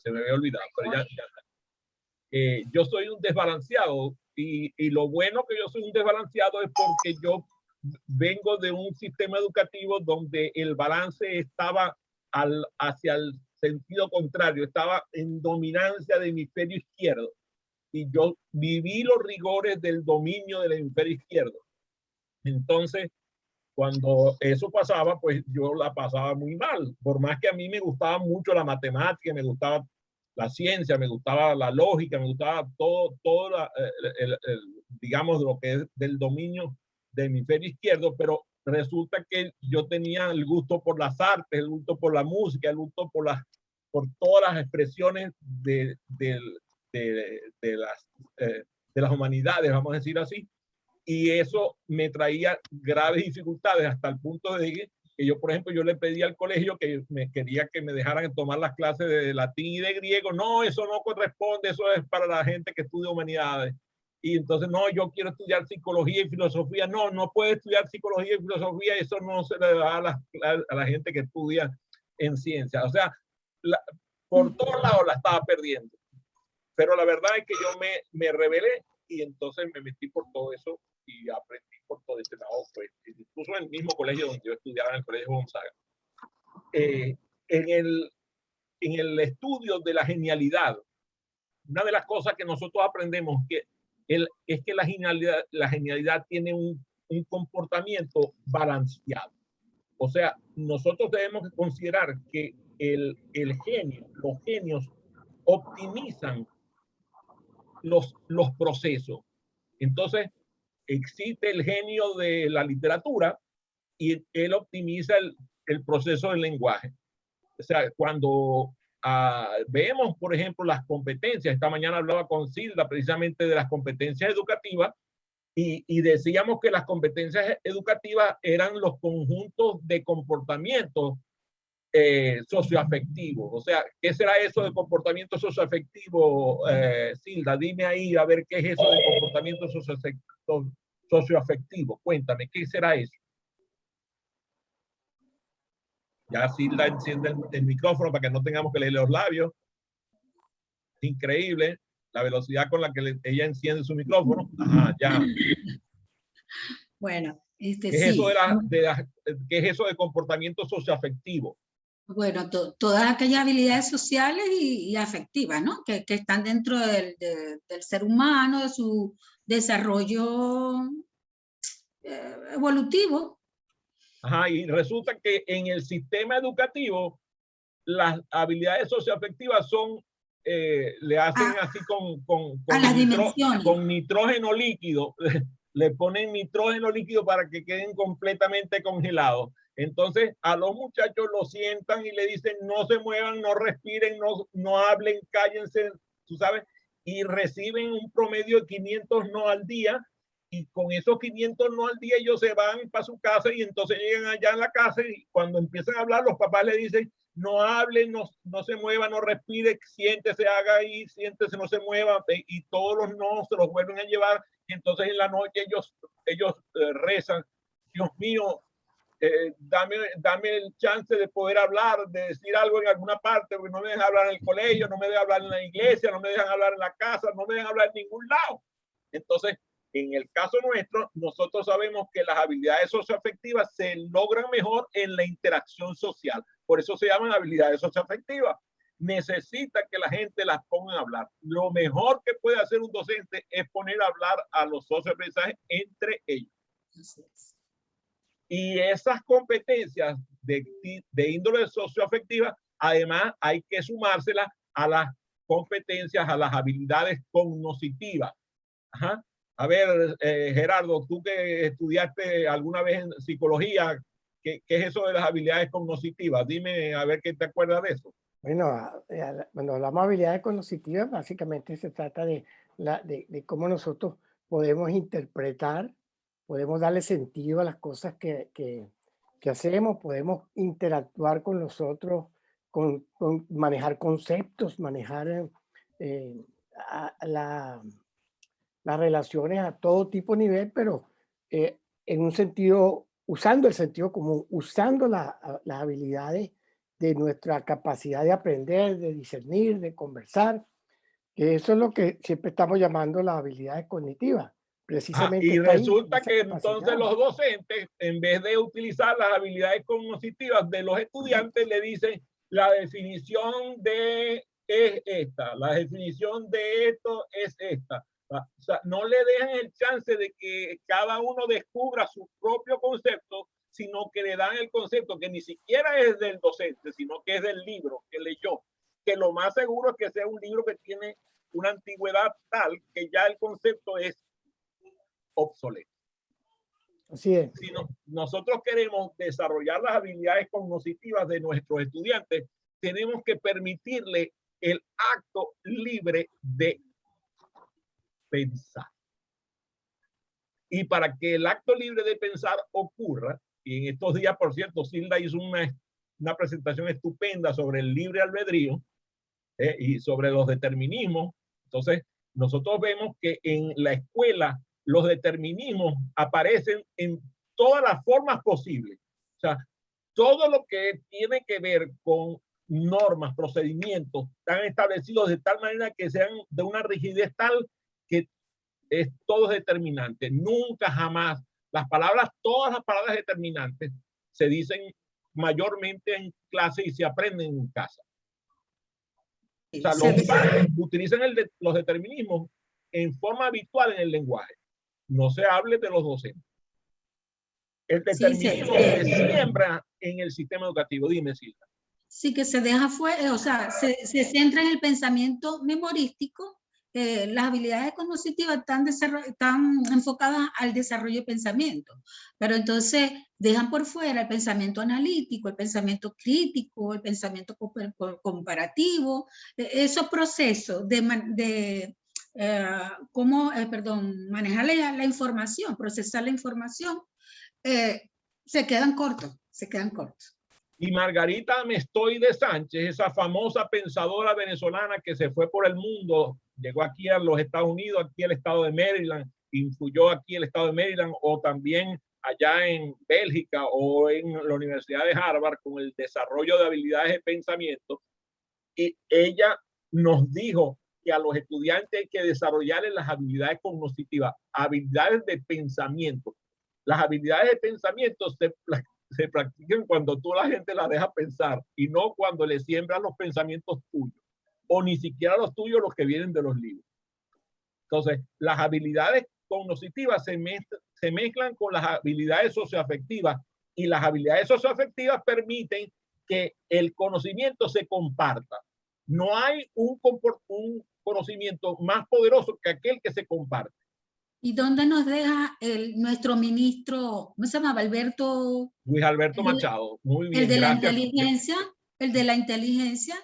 se me había olvidado, pero ya. Yo soy un desbalanceado y lo bueno que yo soy un desbalanceado es porque yo vengo de un sistema educativo donde el balance estaba hacia el sentido contrario, estaba en dominancia del hemisferio izquierdo y yo viví los rigores del dominio del hemisferio izquierdo. Entonces, cuando eso pasaba, pues yo la pasaba muy mal. Por más que a mí me gustaba mucho la matemática, me gustaba la ciencia, me gustaba la lógica, me gustaba todo digamos, lo que es del dominio del hemisferio izquierdo, pero resulta que yo tenía el gusto por las artes, el gusto por la música, el gusto por todas las expresiones de las humanidades, vamos a decir así. Y eso me traía graves dificultades hasta el punto de que yo, por ejemplo, yo le pedí al colegio que me quería que me dejaran tomar las clases de latín y de griego. No, eso no corresponde, eso es para la gente que estudia humanidades. Y entonces, no, yo quiero estudiar psicología y filosofía. No, no puede estudiar psicología y filosofía, eso no se le da a la gente que estudia en ciencia. O sea, por todos lados la estaba perdiendo. Pero la verdad es que yo me rebelé y entonces me metí por todo eso y aprendí por todo ese lado, pues, incluso en el mismo colegio donde yo estudiaba, en el Colegio Gonzaga. En el estudio de la genialidad, una de las cosas que nosotros aprendemos es que la genialidad tiene un comportamiento balanceado. O sea, nosotros debemos considerar que los genios optimizan los procesos. Entonces, existe el genio de la literatura y él optimiza el proceso del lenguaje. O sea, cuando vemos, por ejemplo, las competencias, esta mañana hablaba con Silda precisamente de las competencias educativas y decíamos que las competencias educativas eran los conjuntos de comportamientos socioafectivos. O sea, ¿qué será eso de comportamiento socioafectivo, Silda? Dime ahí a ver qué es eso de comportamiento socioafectivo. Cuéntame, ¿qué será eso? Ya Silda enciende el micrófono para que no tengamos que leer los labios. Increíble la velocidad con la que ella enciende su micrófono. Ajá, ya. Bueno, ¿Qué es eso ¿qué es eso de comportamiento socioafectivo? Bueno, todas aquellas habilidades sociales y afectivas, ¿no? Que están dentro del ser humano, de su desarrollo evolutivo. Ajá, y resulta que en el sistema educativo las habilidades socioafectivas son, le hacen así con nitrógeno líquido, le ponen nitrógeno líquido para que queden completamente congelados. Entonces a los muchachos lo sientan y le dicen no se muevan, no respiren, no hablen, cállense, tú sabes, y reciben un promedio de 500 no al día, y con esos 500 no al día ellos se van para su casa y entonces llegan allá en la casa y cuando empiezan a hablar los papás le dicen no hable, no se mueva, no respire, siéntese, haga ahí, siéntese, no se mueva, y todos los no se los vuelven a llevar. Y entonces en la noche ellos rezan, Dios mío, dame el chance de poder hablar, de decir algo en alguna parte, porque no me dejan hablar en el colegio, no me dejan hablar en la iglesia, no me dejan hablar en la casa, no me dejan hablar en ningún lado. Entonces, en el caso nuestro, nosotros sabemos que las habilidades socioafectivas se logran mejor en la interacción social. Por eso se llaman habilidades socioafectivas. Necesita que la gente las ponga a hablar. Lo mejor que puede hacer un docente es poner a hablar a los socioaprendizajes entre ellos. Y esas competencias de índole socioafectiva, además hay que sumárselas a las competencias, a las habilidades cognitivas. Ajá. A ver, Gerardo, tú que estudiaste alguna vez en psicología, ¿qué es eso de las habilidades cognitivas? Dime a ver qué te acuerdas de eso. Bueno, cuando hablamos de habilidades cognitivas, básicamente se trata de cómo nosotros podemos interpretar, podemos darle sentido a las cosas que hacemos, podemos interactuar con los otros, con manejar conceptos, manejar las relaciones a todo tipo de nivel, pero en un sentido, usando el sentido común, usando las habilidades de nuestra capacidad de aprender, de discernir, de conversar, que eso es lo que siempre estamos llamando las habilidades cognitivas. Precisamente Y está ahí, resulta esa que entonces capacidad. los docentes, en vez de utilizar las habilidades cognitivas de los estudiantes, le dicen la definición de es esta, la definición de esto es esta. O sea, no le dejan el chance de que cada uno descubra su propio concepto, sino que le dan el concepto que ni siquiera es del docente, sino que es del libro que leyó, que lo más seguro es que sea un libro que tiene una antigüedad tal que ya el concepto es obsoleto. Así es. Si nosotros queremos desarrollar las habilidades cognitivas de nuestros estudiantes, tenemos que permitirle el acto libre de pensar. Y para que el acto libre de pensar ocurra, y en estos días, por cierto, Silda hizo una presentación estupenda sobre el libre albedrío y sobre los determinismos. Entonces, nosotros vemos que en la escuela los determinismos aparecen en todas las formas posibles. O sea, todo lo que tiene que ver con normas, procedimientos, están establecidos de tal manera que sean de una rigidez tal que es todo determinante. Nunca, jamás, todas las palabras determinantes se dicen mayormente en clase y se aprenden en casa. O sea, los padres utilizan los determinismos en forma habitual en el lenguaje. No se hable de los docentes. El determinismo se siembra en el sistema educativo. Dime, Silvia. Sí, que se deja fuera, o sea, se centra en el pensamiento memorístico. Las habilidades cognitivas están enfocadas al desarrollo de pensamiento, pero entonces dejan por fuera el pensamiento analítico, el pensamiento crítico, el pensamiento comparativo, esos procesos de cómo, manejar la información, procesar la información, se quedan cortos. Y Margarita Mestoide Sánchez, esa famosa pensadora venezolana que se fue por el mundo, llegó aquí a los Estados Unidos, aquí al estado de Maryland, influyó aquí el estado de Maryland, o también allá en Bélgica o en la Universidad de Harvard con el desarrollo de habilidades de pensamiento. Y ella nos dijo que a los estudiantes hay que desarrollarles las habilidades cognitivas, habilidades de pensamiento. Las habilidades de pensamiento se practican cuando tú a la gente la dejas pensar y no cuando le siembran los pensamientos tuyos o ni siquiera los tuyos, los que vienen de los libros. Entonces, las habilidades cognitivas se mezclan con las habilidades socioafectivas y las habilidades socioafectivas permiten que el conocimiento se comparta. No hay un conocimiento más poderoso que aquel que se comparte. ¿Y dónde nos deja nuestro ministro, cómo se llamaba? Luis Alberto Machado. Muy bien, el de gracias. El de la inteligencia,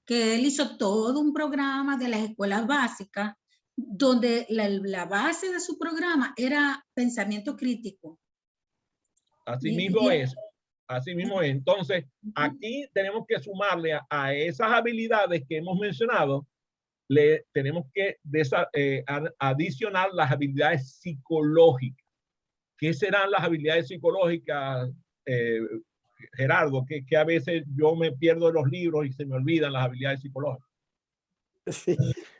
que él hizo todo un programa de las escuelas básicas, donde la base de su programa era pensamiento crítico. Así mismo es. Así mismo es. Entonces, aquí tenemos que sumarle a esas habilidades que hemos mencionado, tenemos que adicionar las habilidades psicológicas. ¿Qué serán las habilidades psicológicas, Gerardo? Que a veces yo me pierdo en los libros y se me olvidan las habilidades psicológicas. Sí,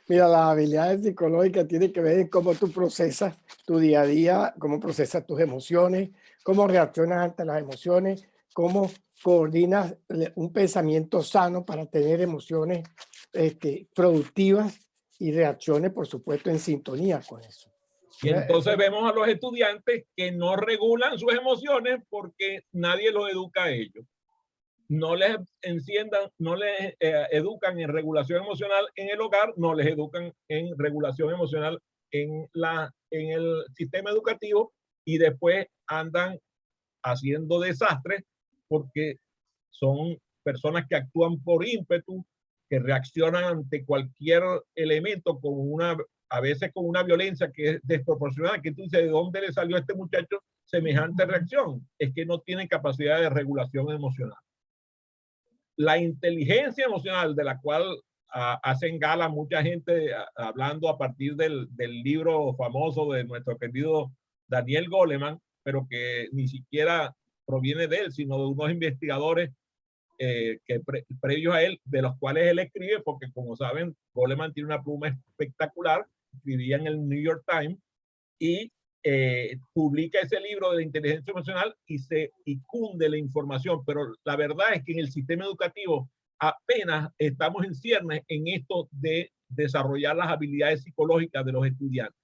mira, las habilidades psicológicas tienen que ver en cómo tú procesas tu día a día, cómo procesas tus emociones, cómo reaccionas ante las emociones, cómo coordinas un pensamiento sano para tener emociones productivas y reacciones, por supuesto, en sintonía con eso. Y entonces vemos a los estudiantes que no regulan sus emociones porque nadie los educa a ellos. No les educan en regulación emocional en el hogar, no les educan en regulación emocional en el sistema educativo, y después andan haciendo desastres porque son personas que actúan por ímpetu, que reaccionan ante cualquier elemento a veces con una violencia que es desproporcionada, que tú dices, ¿de dónde le salió a este muchacho semejante reacción? Es que no tienen capacidad de regulación emocional. La inteligencia emocional, de la cual hacen gala mucha gente hablando a partir del libro famoso de nuestro querido Daniel Goleman, pero que ni siquiera proviene de él, sino de unos investigadores previos a él, de los cuales él escribe, porque como saben, Goleman tiene una pluma espectacular, escribía en el New York Times y publica ese libro de inteligencia emocional y cunde la información, pero la verdad es que en el sistema educativo apenas estamos en ciernes en esto de desarrollar las habilidades psicológicas de los estudiantes.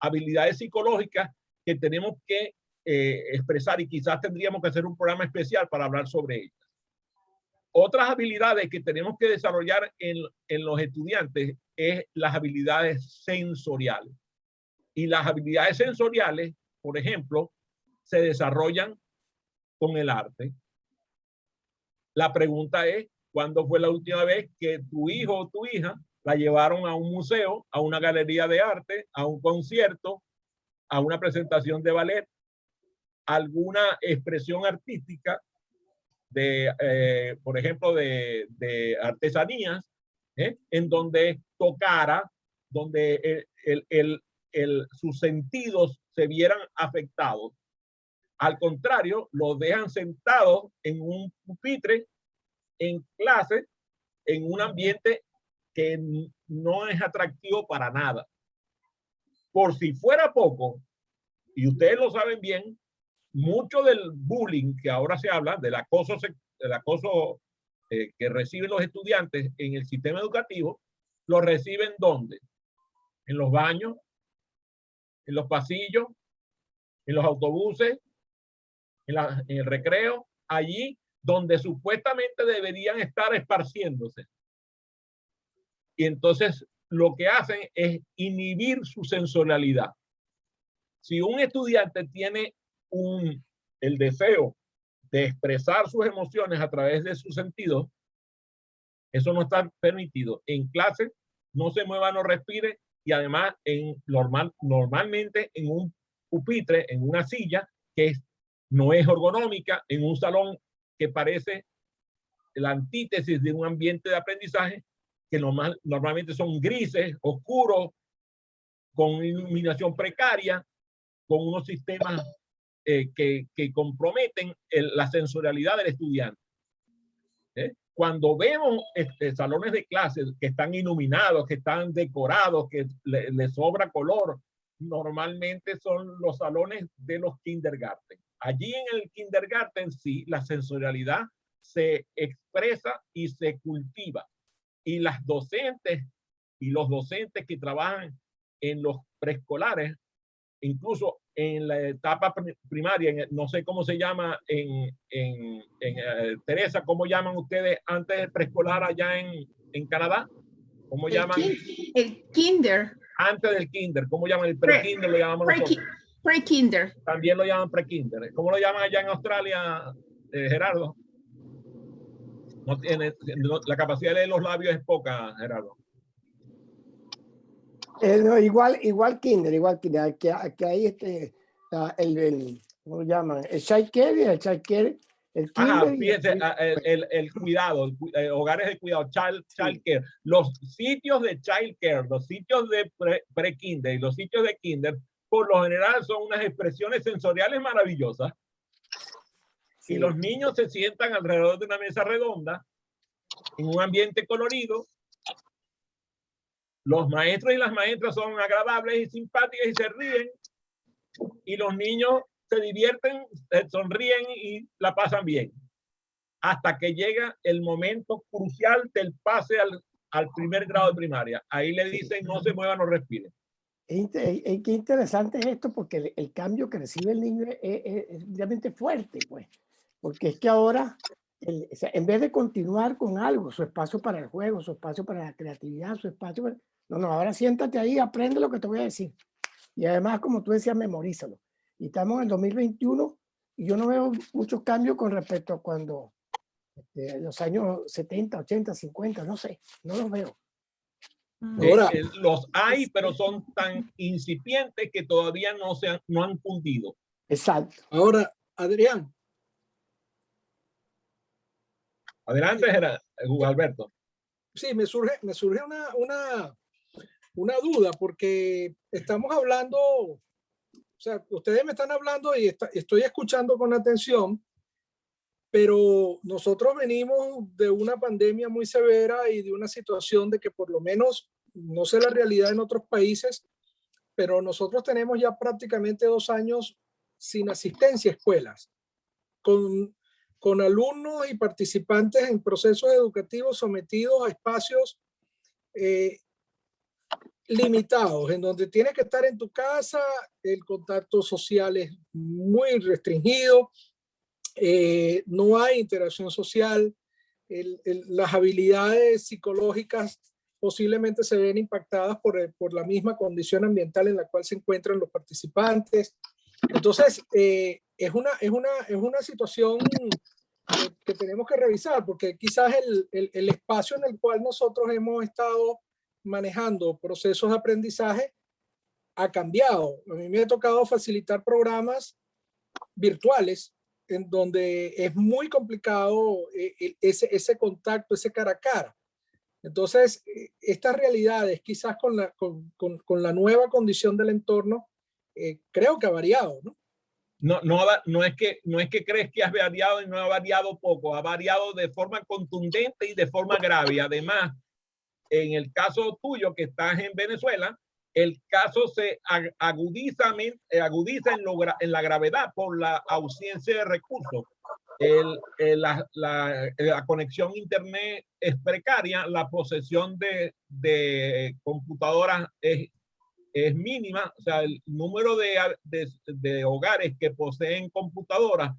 Habilidades psicológicas que tenemos que expresar y quizás tendríamos que hacer un programa especial para hablar sobre ellas. Otras habilidades que tenemos que desarrollar en los estudiantes es las habilidades sensoriales. Y las habilidades sensoriales, por ejemplo, se desarrollan con el arte. La pregunta es, ¿cuándo fue la última vez que tu hijo o tu hija la llevaron a un museo, a una galería de arte, a un concierto, a una presentación de ballet, alguna expresión artística por ejemplo, de artesanías, en donde tocara, donde sus sentidos se vieran afectados? Al contrario, los dejan sentados en un pupitre, en clase, en un ambiente que no es atractivo para nada. Por si fuera poco, y ustedes lo saben bien, mucho del bullying que ahora se habla, del acoso que reciben los estudiantes en el sistema educativo, lo reciben ¿dónde? En los baños, en los pasillos, en los autobuses, en el recreo, allí donde supuestamente deberían estar esparciéndose. Y entonces lo que hacen es inhibir su sensorialidad. Si un estudiante tiene el deseo de expresar sus emociones a través de sus sentidos, eso no está permitido. En clase no se mueva, no respire, y además normalmente en un pupitre, en una silla que no es ergonómica, en un salón que parece la antítesis de un ambiente de aprendizaje, que normalmente son grises, oscuros, con iluminación precaria, con unos sistemas que comprometen la sensorialidad del estudiante. Cuando vemos salones de clases que están iluminados, que están decorados, que le sobra color, normalmente son los salones de los kindergarten. Allí en el kindergarten sí, la sensorialidad se expresa y se cultiva. Y las docentes y los docentes que trabajan en los preescolares, incluso en la etapa primaria, no sé cómo se llama Teresa, ¿cómo llaman ustedes antes del preescolar allá en Canadá? ¿Cómo llaman? El kinder. Antes del kinder, ¿cómo llaman? El pre-kinder lo llamamos nosotros. Pre-kinder. También lo llaman pre-kinder. ¿Cómo lo llaman allá en Australia, Gerardo? No tiene, la capacidad de leer los labios es poca, Gerardo. No, igual kinder. Que hay ¿cómo lo llaman? El child care, el kinder. Fíjense, el cuidado, hogares de cuidado, child care. Los sitios de child care, los sitios de pre-kinder y los sitios de kinder, por lo general son unas expresiones sensoriales maravillosas. Sí. Y los niños se sientan alrededor de una mesa redonda, en un ambiente colorido. Los maestros y las maestras son agradables y simpáticas y se ríen. Y los niños se divierten, sonríen y la pasan bien. Hasta que llega el momento crucial del pase al primer grado de primaria. Ahí le dicen, no se mueva, no respire. Qué interesante es esto, porque el cambio que recibe el niño es realmente fuerte, pues. Porque es que ahora, en vez de continuar con algo, su espacio para el juego, su espacio para la creatividad, su espacio para... No, ahora siéntate ahí, aprende lo que te voy a decir. Y además, como tú decías, memorízalo. Y estamos en 2021 y yo no veo muchos cambios con respecto a cuando los años 70, 80, 50, no sé, no los veo. Ahora, los hay, pero son tan incipientes que todavía no han cundido. Exacto. Ahora, Adrián. Adelante, Alberto. Sí, me surge una duda, porque estamos hablando, o sea, ustedes me están hablando y estoy escuchando con atención, pero nosotros venimos de una pandemia muy severa y de una situación de que por lo menos, no sé la realidad en otros países, pero nosotros tenemos ya prácticamente 2 años sin asistencia a escuelas, con alumnos y participantes en procesos educativos sometidos a espacios limitados, en donde tienes que estar en tu casa, el contacto social es muy restringido, no hay interacción social, las habilidades psicológicas posiblemente se ven impactadas por la misma condición ambiental en la cual se encuentran los participantes. Entonces, es una situación que tenemos que revisar, porque quizás el espacio en el cual nosotros hemos estado manejando procesos de aprendizaje ha cambiado. A mí me ha tocado facilitar programas virtuales en donde es muy complicado ese contacto, ese cara a cara. Entonces, estas realidades, quizás con la nueva condición del entorno, creo que ha variado, ¿no? No es que crees que has variado y no ha variado poco, ha variado de forma contundente y de forma grave. Además, en el caso tuyo que estás en Venezuela, el caso se agudiza en la gravedad por la ausencia de recursos. La conexión a internet es precaria, la posesión de computadoras es mínima, o sea, el número de hogares que poseen computadoras,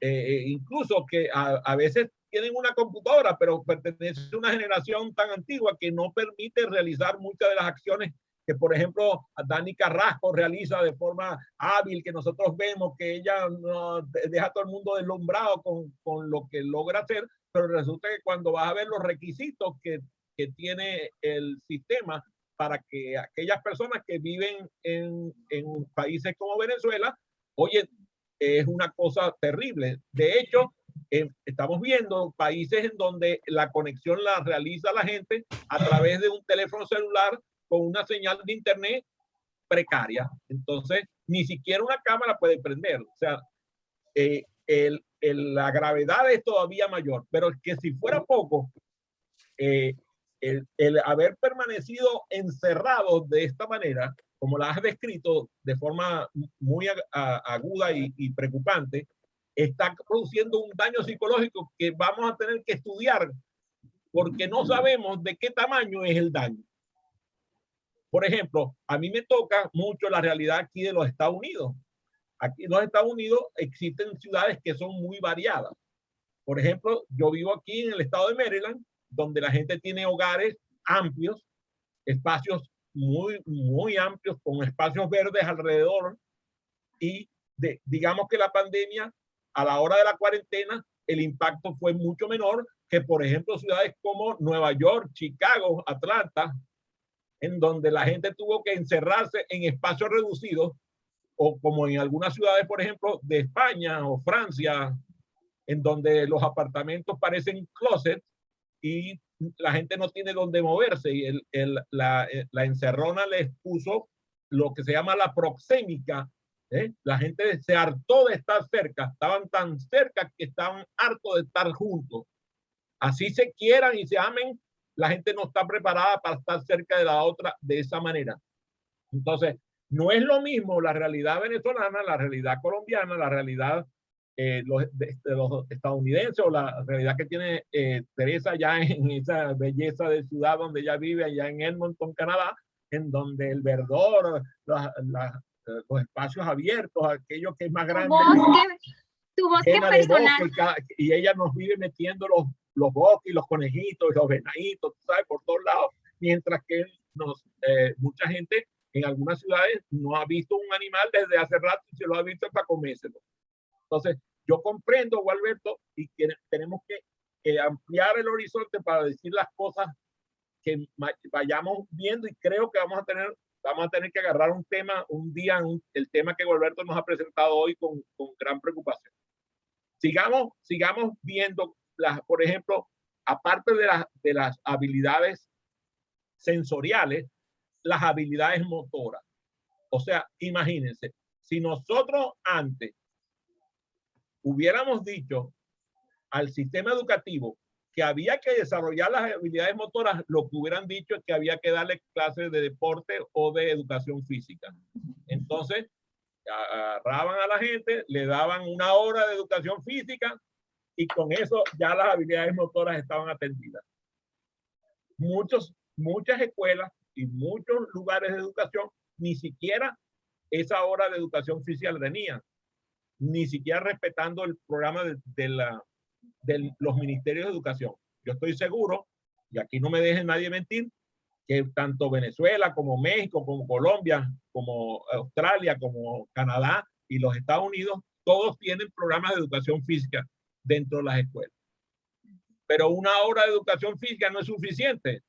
incluso que a veces tienen una computadora, pero pertenece a una generación tan antigua que no permite realizar muchas de las acciones que, por ejemplo, Dani Carrasco realiza de forma hábil, que nosotros vemos que ella no, deja a todo el mundo deslumbrado con lo que logra hacer, pero resulta que cuando vas a ver los requisitos que tiene el sistema para que aquellas personas que viven en países como Venezuela, oye, es una cosa terrible. De hecho, estamos viendo países en donde la conexión la realiza la gente a través de un teléfono celular con una señal de internet precaria. Entonces, ni siquiera una cámara puede prender. O sea, la gravedad es todavía mayor, pero es que si fuera poco, el haber permanecido encerrados de esta manera, como la has descrito de forma muy aguda y preocupante, está produciendo un daño psicológico que vamos a tener que estudiar porque no sabemos de qué tamaño es el daño. Por ejemplo, a mí me toca mucho la realidad aquí de los Estados Unidos. Aquí en los Estados Unidos existen ciudades que son muy variadas. Por ejemplo, yo vivo aquí en el estado de Maryland, donde la gente tiene hogares amplios, espacios muy amplios, con espacios verdes alrededor, y digamos que la pandemia, a la hora de la cuarentena, el impacto fue mucho menor que, por ejemplo, ciudades como Nueva York, Chicago, Atlanta, en donde la gente tuvo que encerrarse en espacios reducidos, o como en algunas ciudades, por ejemplo, de España o Francia, en donde los apartamentos parecen closets y la gente no tiene dónde moverse, y la encerrona les puso lo que se llama la proxémica. La gente se hartó de estar cerca, estaban tan cerca que estaban hartos de estar juntos. Así se quieran y se amen, la gente no está preparada para estar cerca de la otra de esa manera. Entonces, no es lo mismo la realidad venezolana, la realidad colombiana, la realidad los estadounidenses, o la realidad que tiene Teresa ya en esa belleza de ciudad donde ella vive, allá en Edmonton, Canadá, en donde el verdor, los espacios abiertos, aquello que es más grande, tu bosque personal. y ella nos vive metiendo los bosques y los conejitos y los venaditos, ¿sabes? Por todos lados, mientras que mucha gente en algunas ciudades no ha visto un animal desde hace rato y se lo ha visto para comérselo. Entonces, yo comprendo, Gualberto, y que tenemos que ampliar el horizonte para decir las cosas que vayamos viendo, y creo que vamos a tener que agarrar un tema, un día, el tema que Gualberto nos ha presentado hoy con gran preocupación. Sigamos viendo, por ejemplo, aparte de las habilidades sensoriales, las habilidades motoras. O sea, imagínense, si nosotros antes, hubiéramos dicho al sistema educativo que había que desarrollar las habilidades motoras, lo que hubieran dicho es que había que darle clases de deporte o de educación física. Entonces, agarraban a la gente, le daban 1 hora de educación física y con eso ya las habilidades motoras estaban atendidas. Muchas escuelas y muchos lugares de educación ni siquiera esa hora de educación física la tenían, ni siquiera respetando el programa de los ministerios de educación. Yo estoy seguro, y aquí no me deje nadie mentir, que tanto Venezuela como México, como Colombia, como Australia, como Canadá y los Estados Unidos, todos tienen programas de educación física dentro de las escuelas. Pero 1 hora de educación física no es suficiente.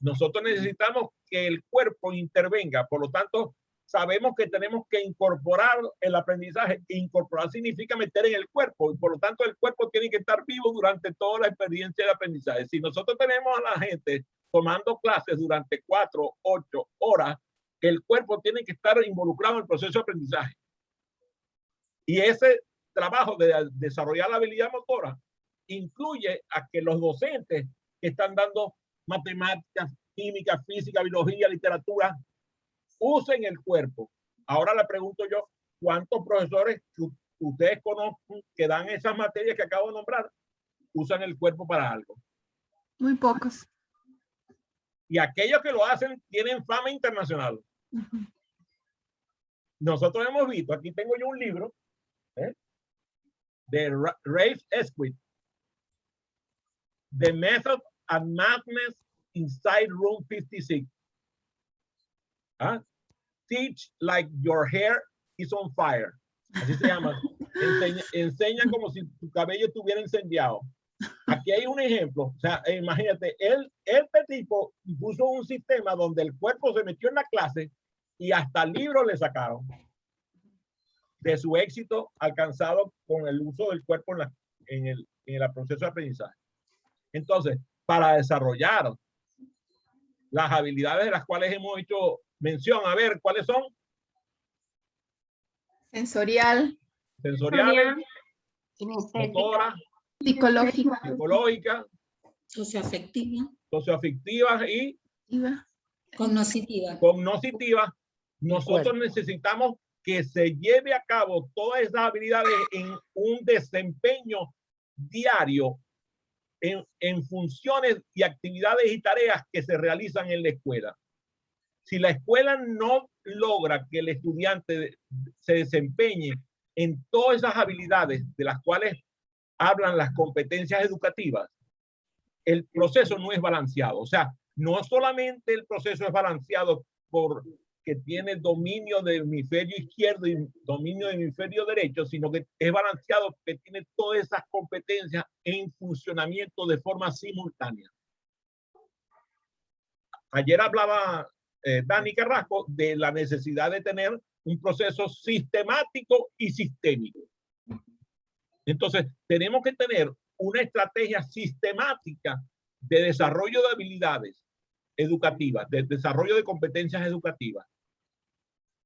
Nosotros necesitamos que el cuerpo intervenga. Por lo tanto, sabemos que tenemos que incorporar el aprendizaje. Incorporar significa meter en el cuerpo y por lo tanto el cuerpo tiene que estar vivo durante toda la experiencia de aprendizaje. Si nosotros tenemos a la gente tomando clases durante 4, 8 horas, el cuerpo tiene que estar involucrado en el proceso de aprendizaje. Y ese trabajo de desarrollar la habilidad motora incluye a que los docentes que están dando matemáticas, química, física, biología, literatura, usen el cuerpo. Ahora le pregunto yo, ¿cuántos profesores que ustedes conocen que dan esas materias que acabo de nombrar usan el cuerpo para algo? Muy pocos. Y aquellos que lo hacen tienen fama internacional. Nosotros hemos visto, aquí tengo yo un libro de Ralph Esquith, The Method and Madness Inside Room 56. Teach like your hair is on fire. Así se llama. Enseña como si tu cabello estuviera incendiado. Aquí hay un ejemplo. O sea, imagínate, este tipo puso un sistema donde el cuerpo se metió en la clase y hasta libros le sacaron de su éxito alcanzado con el uso del cuerpo en el proceso de aprendizaje. Entonces, para desarrollar las habilidades de las cuales hemos hecho mención, a ver, ¿cuáles son? Sensorial. Sensoriales, motora, psicológica, socioafectiva y cognitiva. Nosotros necesitamos que se lleve a cabo todas esas habilidades en un desempeño diario en funciones y actividades y tareas que se realizan en la escuela. Si la escuela no logra que el estudiante se desempeñe en todas esas habilidades de las cuales hablan las competencias educativas, el proceso no es balanceado. O sea, no solamente el proceso es balanceado porque tiene dominio del hemisferio izquierdo y dominio del hemisferio derecho, sino que es balanceado porque tiene todas esas competencias en funcionamiento de forma simultánea. Ayer hablaba Dani Carrasco de la necesidad de tener un proceso sistemático y sistémico. Entonces, tenemos que tener una estrategia sistemática de desarrollo de habilidades educativas, de desarrollo de competencias educativas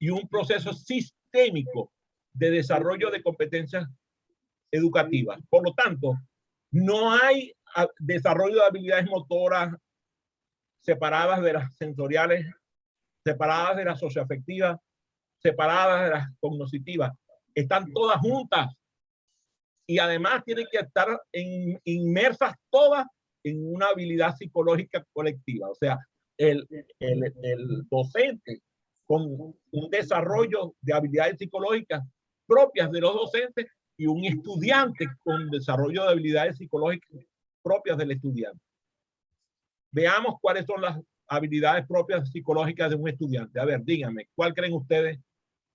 y un proceso sistémico de desarrollo de competencias educativas. Por lo tanto, no hay desarrollo de habilidades motoras separadas de las sensoriales, separadas de las socioafectivas, separadas de las cognitivas. Están todas juntas y además tienen que estar inmersas todas en una habilidad psicológica colectiva. O sea, el docente con un desarrollo de habilidades psicológicas propias de los docentes y un estudiante con desarrollo de habilidades psicológicas propias del estudiante. Veamos cuáles son las habilidades propias psicológicas de un estudiante. A ver, díganme, ¿cuál creen ustedes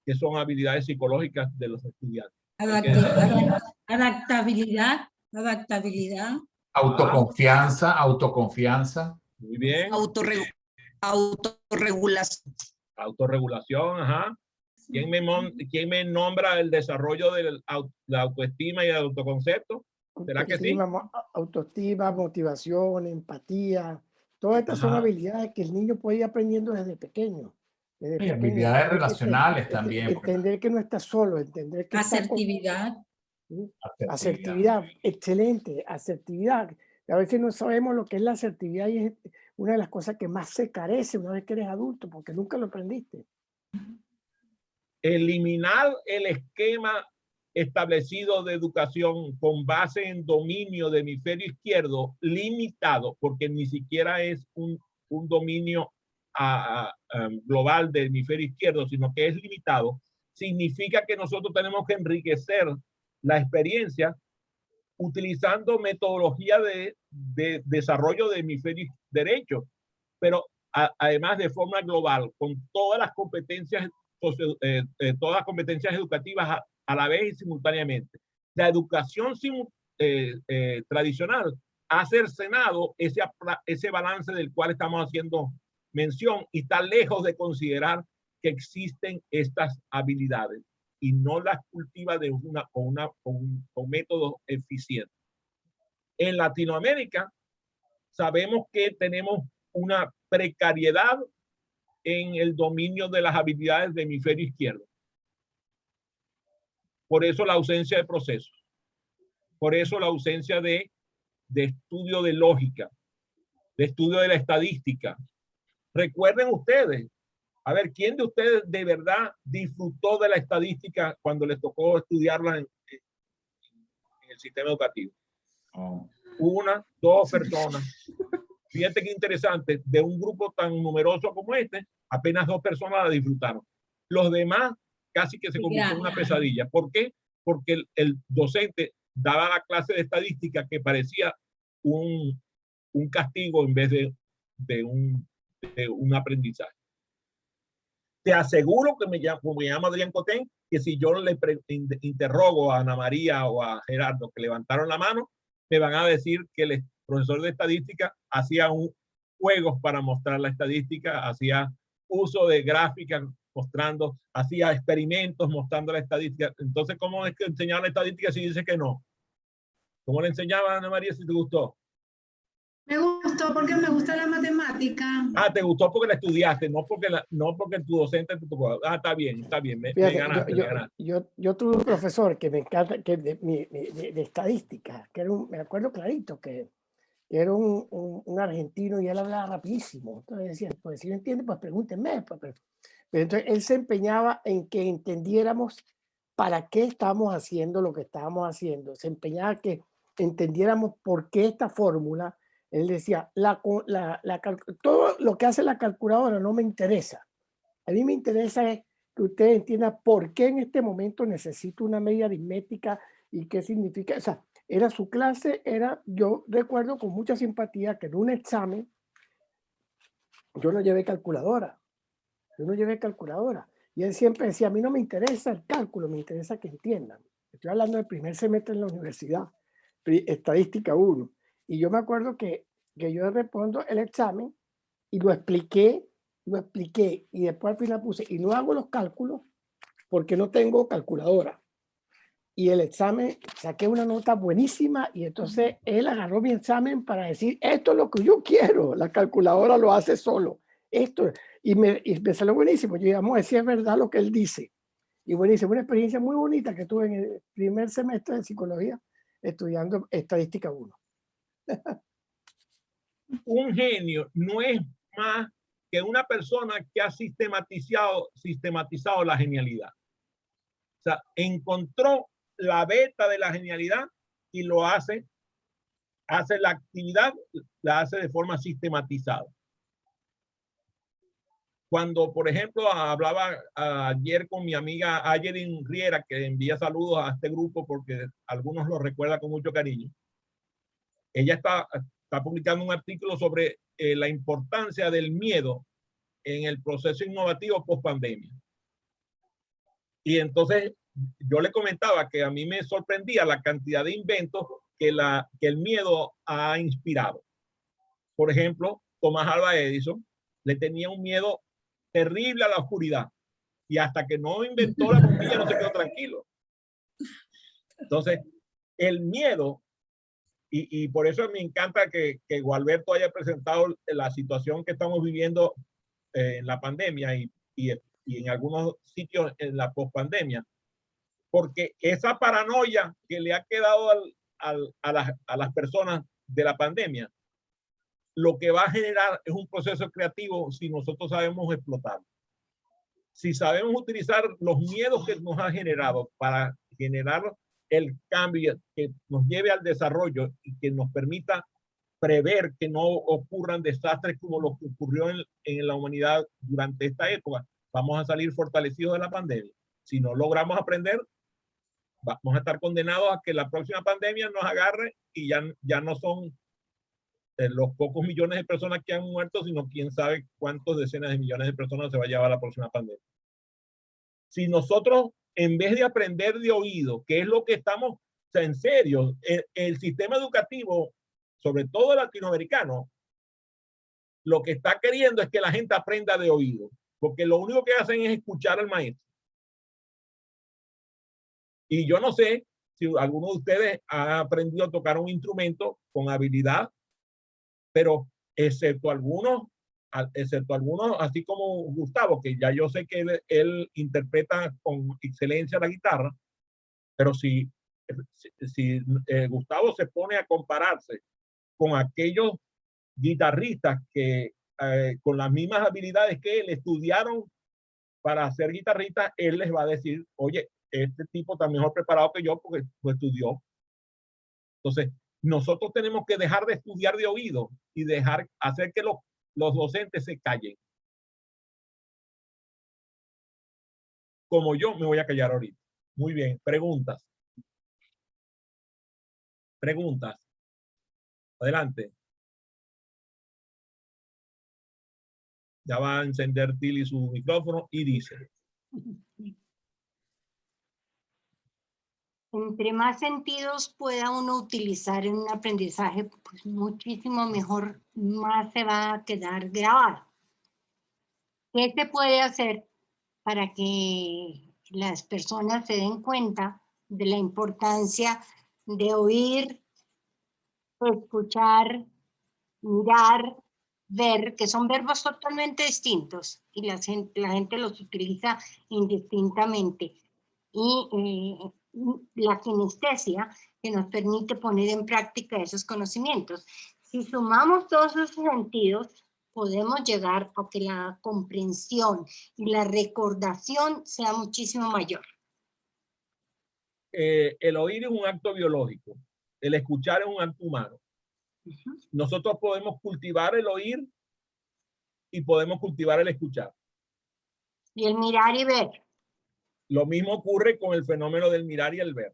que son habilidades psicológicas de los estudiantes? Adaptabilidad. Autoconfianza. Muy bien. Autorregulación. Autorregulación, ajá. ¿Quién me nombra el desarrollo de la autoestima y el autoconcepto? ¿Será que sí? Autoestima, motivación, empatía. Todas estas son habilidades que el niño puede ir aprendiendo desde pequeño. Y habilidades relacionales también. Entender que no está solo, entender que asertividad. ¿sí? Asertividad. Asertividad, excelente, asertividad. A veces no sabemos lo que es la asertividad y es una de las cosas que más se carece una vez que eres adulto, porque nunca lo aprendiste. Eliminar el esquema establecido de educación con base en dominio del hemisferio izquierdo limitado, porque ni siquiera es un dominio global del hemisferio izquierdo, sino que es limitado, significa que nosotros tenemos que enriquecer la experiencia utilizando metodología de desarrollo del hemisferio derecho, pero además de forma global, con todas las competencias, todas las competencias educativas a la vez y simultáneamente. La educación tradicional ha cercenado ese balance del cual estamos haciendo mención y está lejos de considerar que existen estas habilidades y no las cultiva con métodos eficientes. En Latinoamérica sabemos que tenemos una precariedad en el dominio de las habilidades del hemisferio izquierdo. Por eso la ausencia de procesos. Por eso la ausencia de estudio de lógica, de estudio de la estadística. Recuerden ustedes, a ver, ¿quién de ustedes de verdad disfrutó de la estadística cuando les tocó estudiarla en el sistema educativo? Oh. Una, dos personas. Fíjate qué interesante, de un grupo tan numeroso como este, apenas 2 personas la disfrutaron. Los demás casi que se convirtió en una pesadilla. ¿Por qué? Porque el docente daba la clase de estadística que parecía un castigo en vez de un aprendizaje. Te aseguro que como me llamo Adrián Cotén, que si yo le interrogo a Ana María o a Gerardo que levantaron la mano, me van a decir que el profesor de estadística hacía juegos para mostrar la estadística, hacía uso de gráficas mostrando, hacía experimentos mostrando la estadística. Entonces, ¿cómo es que enseñaba la estadística si dice que no? ¿Cómo le enseñaba a Ana María si te gustó? Me gustó porque me gusta la matemática. Ah, te gustó porque la estudiaste, no porque tu docente te tocó. Ah, está bien, me ganaste, me ganaste. Yo tuve un profesor que me encanta, que de estadística, que era me acuerdo clarito, que era un argentino y él hablaba rapidísimo. Entonces decía, pues si no entiende, pues pregúntenme. Pero entonces él se empeñaba en que entendiéramos para qué estábamos haciendo lo que estábamos haciendo. Se empeñaba que entendiéramos por qué esta fórmula. Él decía, todo lo que hace la calculadora no me interesa. A mí me interesa es que usted entienda por qué en este momento necesito una media aritmética y qué significa. O sea, era su clase, yo recuerdo con mucha simpatía que en un examen yo no llevé calculadora. Y él siempre decía, a mí no me interesa el cálculo, me interesa que entiendan. Estoy hablando del primer semestre en la universidad, estadística 1. Y yo me acuerdo que yo respondo el examen y lo expliqué y después al final puse, y no hago los cálculos porque no tengo calculadora. Y el examen, saqué una nota buenísima y entonces él agarró mi examen para decir, esto es lo que yo quiero, la calculadora lo hace solo. Y me salió buenísimo. Yo vamos a decir es verdad lo que él dice. Y buenísimo, una experiencia muy bonita que tuve en el primer semestre de psicología estudiando estadística 1. Un genio no es más que una persona que ha sistematizado la genialidad. O sea, encontró la beta de la genialidad y lo hace la actividad, la hace de forma sistematizada. Cuando, por ejemplo, hablaba ayer con mi amiga Ayerin Riera, que envía saludos a este grupo porque algunos lo recuerdan con mucho cariño. Ella está publicando un artículo sobre la importancia del miedo en el proceso innovativo post pandemia. Y entonces yo le comentaba que a mí me sorprendía la cantidad de inventos que el miedo ha inspirado. Por ejemplo, Thomas Alva Edison le tenía un miedo terrible a la oscuridad y hasta que no inventó la bombilla no se quedó tranquilo. Entonces, el miedo, y por eso me encanta que Gualberto haya presentado la situación que estamos viviendo en la pandemia y en algunos sitios en la pospandemia. porque esa paranoia que le ha quedado a las personas de la pandemia, lo que va a generar es un proceso creativo si nosotros sabemos explotarlo. Si sabemos utilizar los miedos que nos ha generado para generar el cambio que nos lleve al desarrollo y que nos permita prever que no ocurran desastres como lo que ocurrió en la humanidad durante esta época, vamos a salir fortalecidos de la pandemia. Si no logramos aprender, vamos a estar condenados a que la próxima pandemia nos agarre y ya no son los pocos millones de personas que han muerto, sino quién sabe cuántos decenas de millones de personas se va a llevar la próxima pandemia. Si nosotros, en vez de aprender de oído, que es lo que estamos, o sea, en serio, el sistema educativo, sobre todo latinoamericano, lo que está queriendo es que la gente aprenda de oído, porque lo único que hacen es escuchar al maestro. Y yo no sé si alguno de ustedes ha aprendido a tocar un instrumento con habilidad, pero excepto algunos, así como Gustavo, que ya yo sé que él interpreta con excelencia la guitarra, pero si Gustavo se pone a compararse con aquellos guitarristas que con las mismas habilidades que él estudiaron para ser guitarristas, él les va a decir, oye, este tipo está mejor preparado que yo porque lo estudió. Entonces, nosotros tenemos que dejar de estudiar de oído y hacer que los docentes se callen. Como yo me voy a callar ahorita. Muy bien, preguntas. Preguntas. Adelante. Ya va a encender Tilly su micrófono y dice. Entre más sentidos pueda uno utilizar en un aprendizaje, pues muchísimo mejor, más se va a quedar grabado. ¿Qué se puede hacer para que las personas se den cuenta de la importancia de oír, escuchar, mirar, ver, que son verbos totalmente distintos y la gente los utiliza indistintamente? Y la kinestesia, que nos permite poner en práctica esos conocimientos. Si sumamos todos esos sentidos, podemos llegar a que la comprensión y la recordación sea muchísimo mayor. El oír es un acto biológico, el escuchar es un acto humano. Nosotros podemos cultivar el oír y podemos cultivar el escuchar. Y el mirar y ver. Lo mismo ocurre con el fenómeno del mirar y el ver.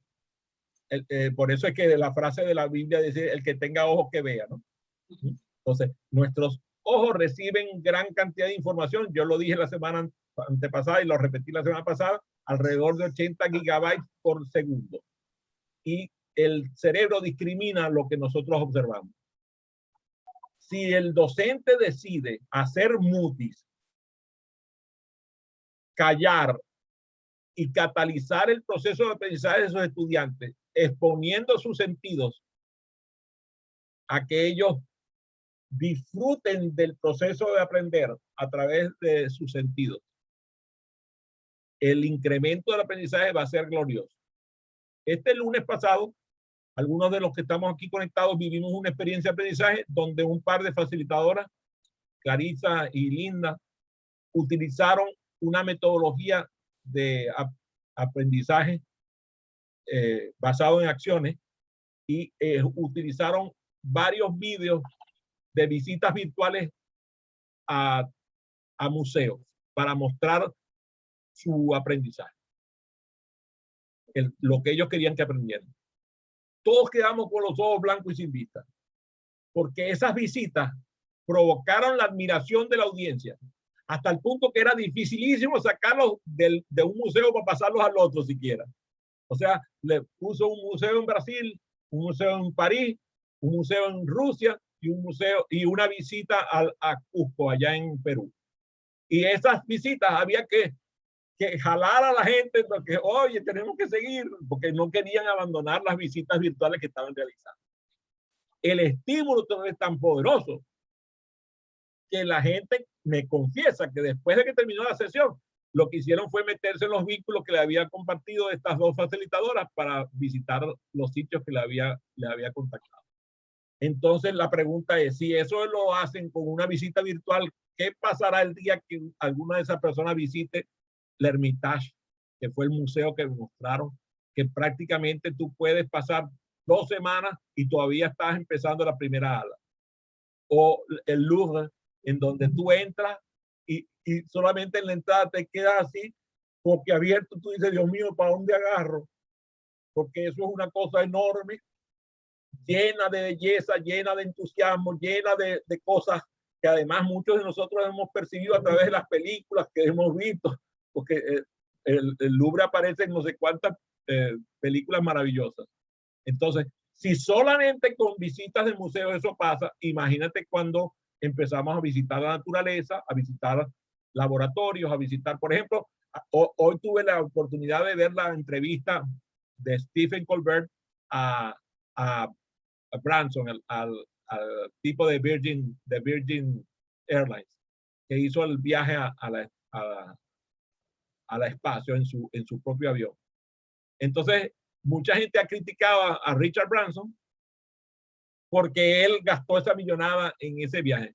Por eso es que la frase de la Biblia dice, el que tenga ojos que vea, ¿no? Entonces, nuestros ojos reciben gran cantidad de información. Yo lo dije la semana antepasada y lo repetí la semana pasada, alrededor de 80 gigabytes por segundo. Y el cerebro discrimina lo que nosotros observamos. Si el docente decide hacer mutis, callar y catalizar el proceso de aprendizaje de sus estudiantes, exponiendo sus sentidos a que ellos disfruten del proceso de aprender a través de sus sentidos, el incremento del aprendizaje va a ser glorioso. Este lunes pasado, algunos de los que estamos aquí conectados vivimos una experiencia de aprendizaje donde un par de facilitadoras, Clarisa y Linda, utilizaron una metodología de aprendizaje basado en acciones y utilizaron varios vídeos de visitas virtuales a museos para mostrar su aprendizaje, lo que ellos querían que aprendieran. Todos quedamos con los ojos blancos y sin vista, porque esas visitas provocaron la admiración de la audiencia, hasta el punto que era dificilísimo sacarlos de un museo para pasarlos al otro siquiera. O sea, le puso un museo en Brasil, un museo en París, un museo en Rusia y un museo y una visita a Cusco, allá en Perú. Y esas visitas había que jalar a la gente porque, oye, tenemos que seguir, porque no querían abandonar las visitas virtuales que estaban realizando. El estímulo es tan poderoso que la gente me confiesa que después de que terminó la sesión, lo que hicieron fue meterse en los vínculos que le había compartido estas dos facilitadoras para visitar los sitios que le había contactado. Entonces la pregunta es, si eso lo hacen con una visita virtual, ¿qué pasará el día que alguna de esas personas visite el Hermitage, que fue el museo que mostraron, que prácticamente tú puedes pasar 2 semanas y todavía estás empezando la primera ala? O el Louvre, en donde tú entras y solamente en la entrada te quedas así, porque abierto, tú dices, Dios mío, ¿para dónde agarro? Porque eso es una cosa enorme, llena de belleza, llena de entusiasmo, llena de cosas que además muchos de nosotros hemos percibido a través de las películas que hemos visto, porque el Louvre aparece en no sé cuántas películas maravillosas. Entonces, si solamente con visitas de museo eso pasa, imagínate cuando empezamos a visitar la naturaleza, a visitar laboratorios, a visitar, por ejemplo, hoy tuve la oportunidad de ver la entrevista de Stephen Colbert a Branson, al tipo de Virgin Airlines, que hizo el viaje a la espacio en su propio avión. Entonces, mucha gente ha criticado a Richard Branson porque él gastó esa millonada en ese viaje.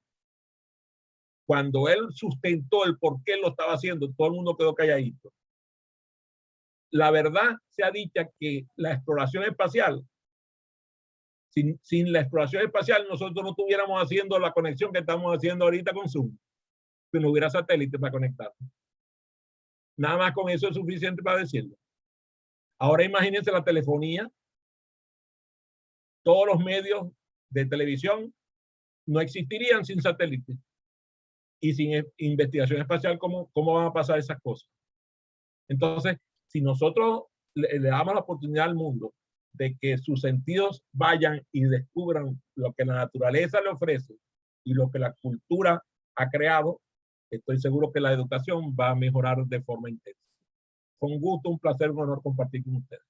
Cuando él sustentó el por qué lo estaba haciendo, todo el mundo quedó calladito. La verdad sea dicha que la exploración espacial, sin la exploración espacial, nosotros no estuviéramos haciendo la conexión que estamos haciendo ahorita con Zoom, que no hubiera satélite para conectar. Nada más con eso es suficiente para decirlo. Ahora imagínense la telefonía, todos los medios de televisión no existirían sin satélite. Y sin investigación espacial, ¿cómo van a pasar esas cosas? Entonces, si nosotros le damos la oportunidad al mundo de que sus sentidos vayan y descubran lo que la naturaleza le ofrece y lo que la cultura ha creado, estoy seguro que la educación va a mejorar de forma intensa. Fue un gusto, un placer, un honor compartir con ustedes.